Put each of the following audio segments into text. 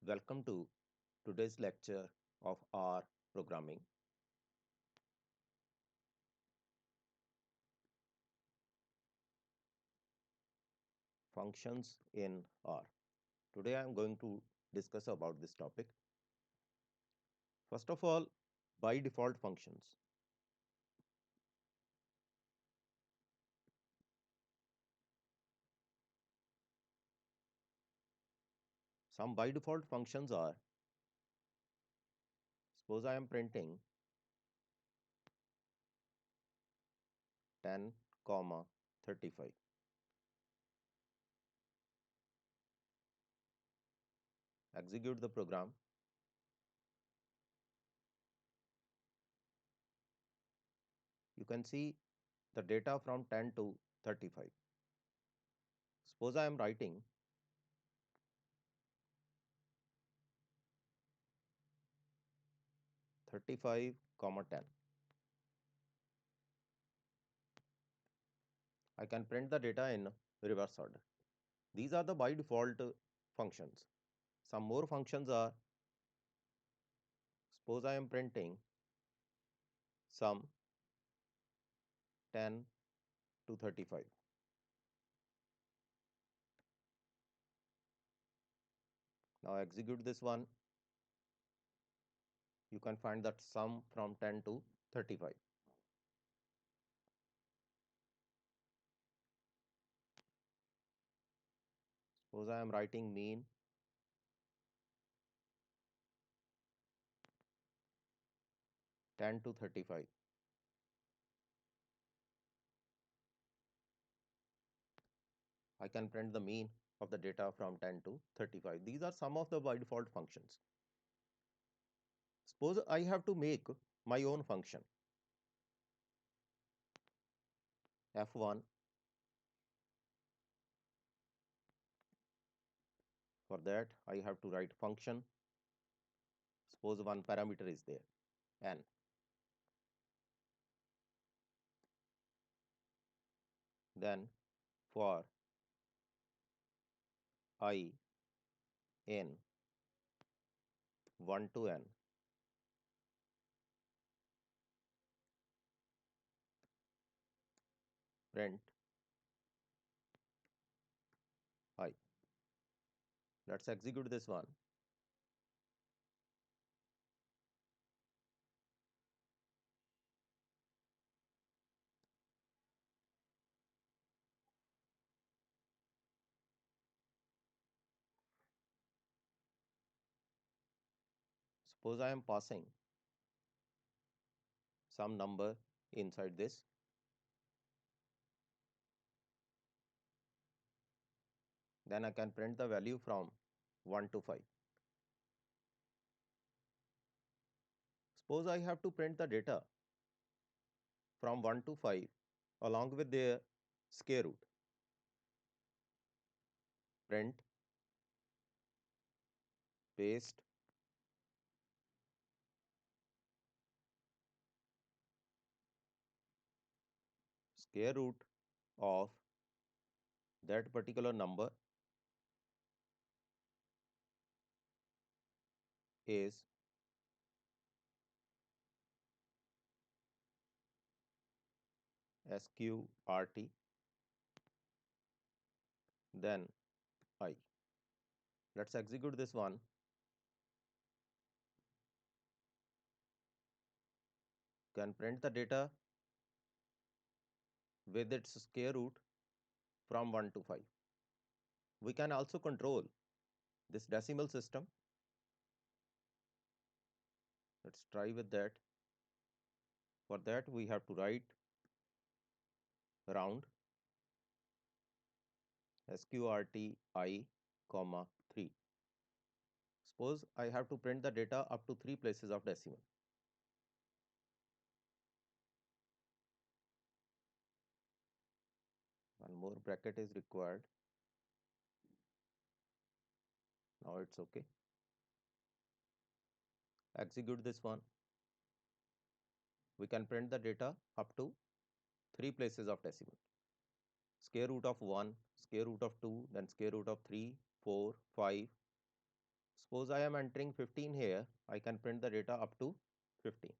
Welcome to today's lecture of R programming. Functions in R. Today I am going to discuss about this topic. First of all, by default functions. Some by default functions are, suppose I am printing 10, 35. Execute the program. You can see the data from 10 to 35. Suppose I am writing 35, 10. I can print the data in reverse order. These are the by default functions. Some more functions are, suppose I am printing sum 10 to 35. Now execute this one. You can find that sum from 10 to 35. Suppose I am writing mean 10 to 35. I can print the mean of the data from 10 to 35. These are some of the by default functions. Suppose I have to make my own function. F1. For that, I have to write function. Suppose one parameter is there, n. Then for I in 1 to n, print I. Let's execute this one. Suppose I am passing some number inside this. Then I can print the value from 1 to 5. Suppose I have to print the data from 1 to 5 along with their square root. Print, paste, square root of that particular number is sqrt, then I. Let's execute this one. Can print the data with its square root from 1 to 5. We can also control this decimal system. Let's try with that. For that, we have to write round sqrt I, 3. Suppose I have to print the data up to 3 places of decimal. One more bracket is required. Now it's okay. Execute this one. We can print the data up to 3 places of decimal. Square root of 1, square root of 2, then square root of 3, 4, 5, Suppose I am entering 15 here, I can print the data up to 15.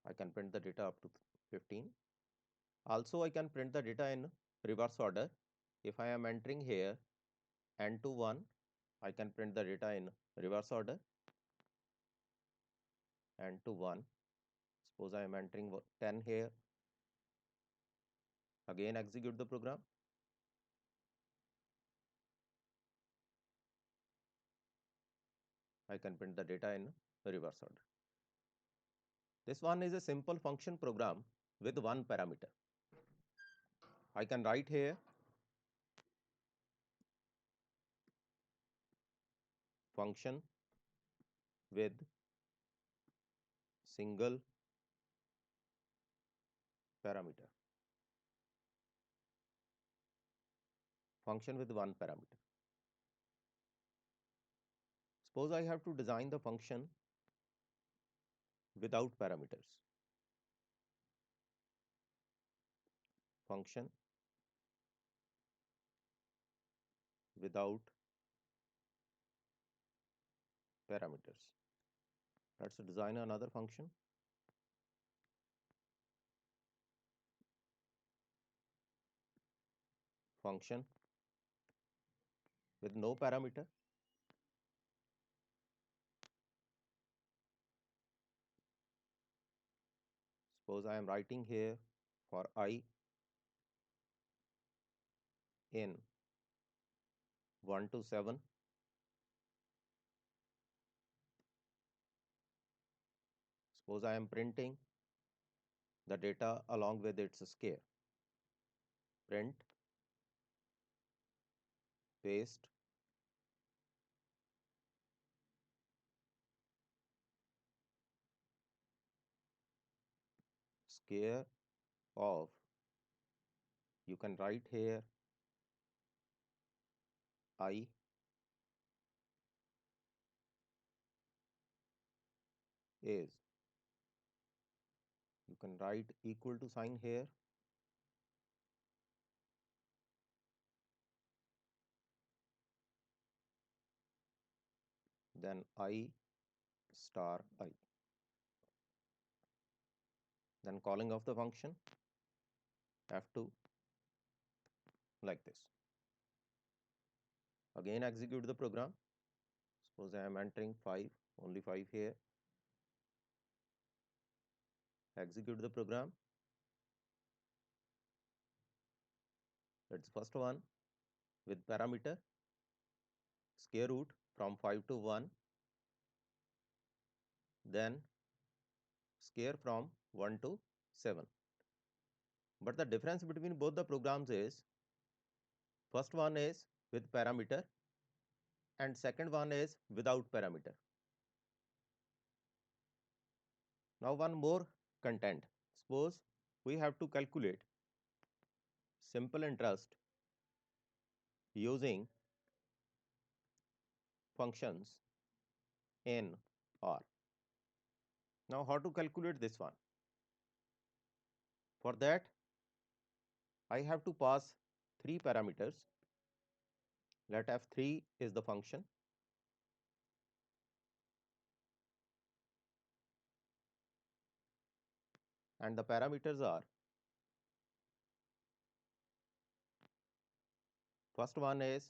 I can print the data up to 15. Also, I can print the data in reverse order. If I am entering here n to 1, I can print the data in reverse order, n to 1. Suppose I am entering 10 here. Again, execute the program. I can print the data in reverse order. This one is a simple function program with one parameter. I can write here function with single parameter. Function with one parameter. Suppose I have to design the function without parameters. Function without parameters. Let's design another function. Function with no parameter. Suppose I am writing here for I in 1 to 7. Suppose I am printing the data along with its scale. Print, paste, scale of, you can write here I is, you can write equal to sign here, then I star I. Then calling of the function F2 like this. Again execute the program. Suppose I am entering 5, only 5 here. Execute the program. That's first one with parameter square root from 5 to 1, then square from 1 to 7. But the difference between both the programs is first one is with parameter and second one is without parameter. Now one more content. Suppose we have to calculate simple interest using functions in R. Now how to calculate this one? For that, I have to pass 3 parameters. Let F3 is the function. And the parameters are, first one is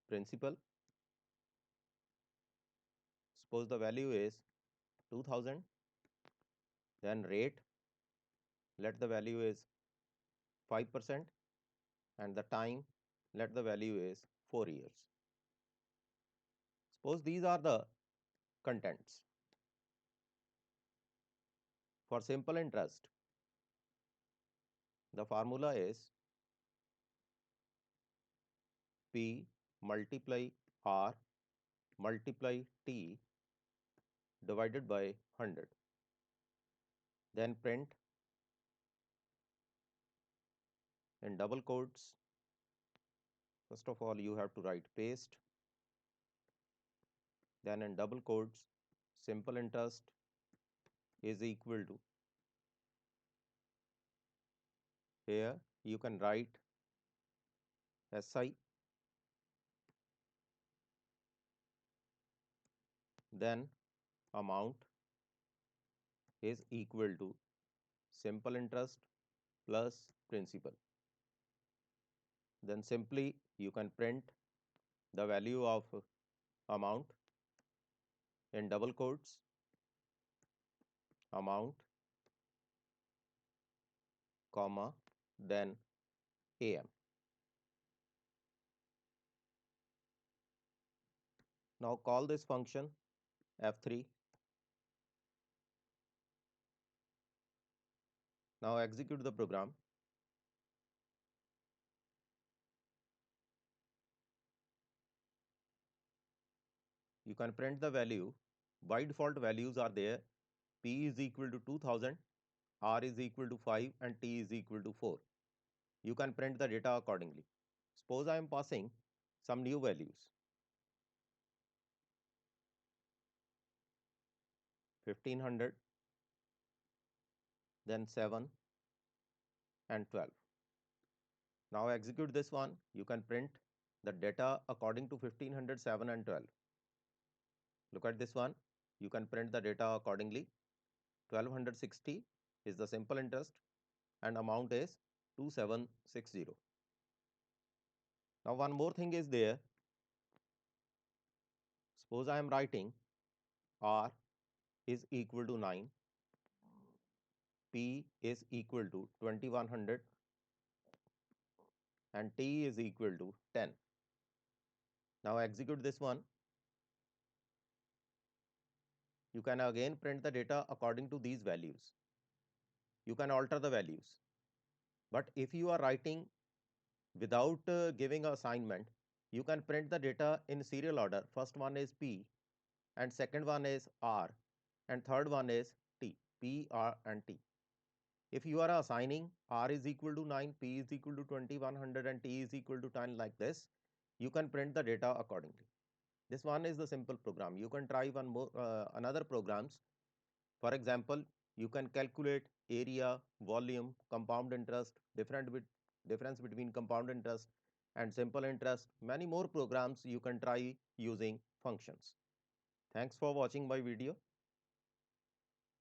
principal. Suppose the value is 2000. Then rate, let the value is 5%. And the time, let the value is 4 years. Suppose these are the contents. For simple interest, the formula is P multiply R multiply T divided by 100. Then print in double quotes. First of all, you have to write paste. Then in double quotes, simple interest is equal to Here you can write SI, then amount is equal to simple interest plus principal. Then simply you can print the value of amount in double quotes, amount, comma, then AM. Now call this function F3. Now execute the program. You can print the value. By default values are there. P is equal to 2000, R is equal to 5 and T is equal to 4. You can print the data accordingly. Suppose I am passing some new values. 1500, then 7 and 12. Now execute this one. You can print the data according to 1500, 7 and 12. Look at this one. You can print the data accordingly. 1260 is the simple interest and amount is 2760. Now one more thing is there. Suppose I am writing R is equal to 9, P is equal to 2100 and T is equal to 10. Now execute this one. You can again print the data according to these values. You can alter the values. But if you are writing without giving an assignment, you can print the data in serial order. First one is P and second one is R and third one is T, P, R and T. If you are assigning R is equal to 9, P is equal to 2100 and T is equal to 10 like this, you can print the data accordingly. This one is the simple program. You can try one more another programs. For example, you can calculate area, volume, compound interest, difference between compound interest and simple interest. Many more programs you can try using functions. Thanks for watching my video.